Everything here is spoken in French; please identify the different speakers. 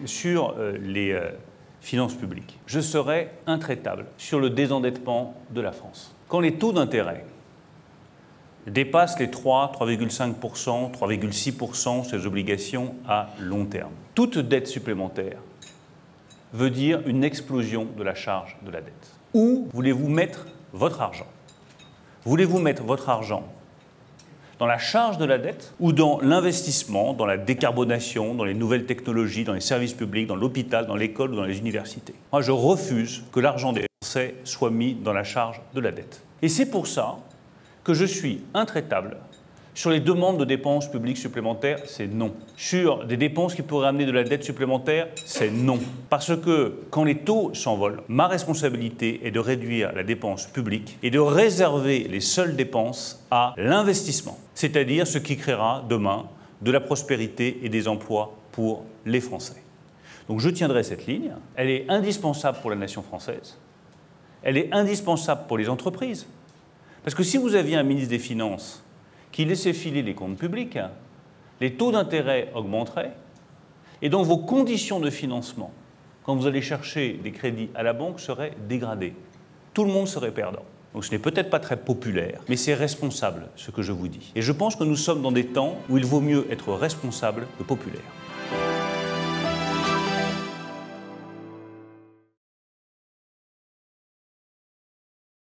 Speaker 1: sur les finances publiques, je serai intraitable sur le désendettement de la France. Quand les taux d'intérêt dépassent les 3,5%, 3,6% sur les obligations à long terme, toute dette supplémentaire veut dire une explosion de la charge de la dette. Où voulez-vous mettre votre argent? Voulez-vous mettre votre argent dans la charge de la dette ou dans l'investissement, dans la décarbonation, dans les nouvelles technologies, dans les services publics, dans l'hôpital, dans l'école ou dans les universités? Moi, je refuse que l'argent des Français soit mis dans la charge de la dette. Et c'est pour ça que je suis intraitable sur les demandes de dépenses publiques supplémentaires, c'est non. Sur des dépenses qui pourraient amener de la dette supplémentaire, c'est non. Parce que quand les taux s'envolent, ma responsabilité est de réduire la dépense publique et de réserver les seules dépenses à l'investissement, c'est-à-dire ce qui créera demain de la prospérité et des emplois pour les Français. Donc je tiendrai cette ligne, elle est indispensable pour la nation française, elle est indispensable pour les entreprises. Parce que si vous aviez un ministre des Finances qui laissait filer les comptes publics, les taux d'intérêt augmenteraient et donc vos conditions de financement, quand vous allez chercher des crédits à la banque, seraient dégradées. Tout le monde serait perdant. Donc ce n'est peut-être pas très populaire, mais c'est responsable ce que je vous dis. Et je pense que nous sommes dans des temps où il vaut mieux être responsable que populaire.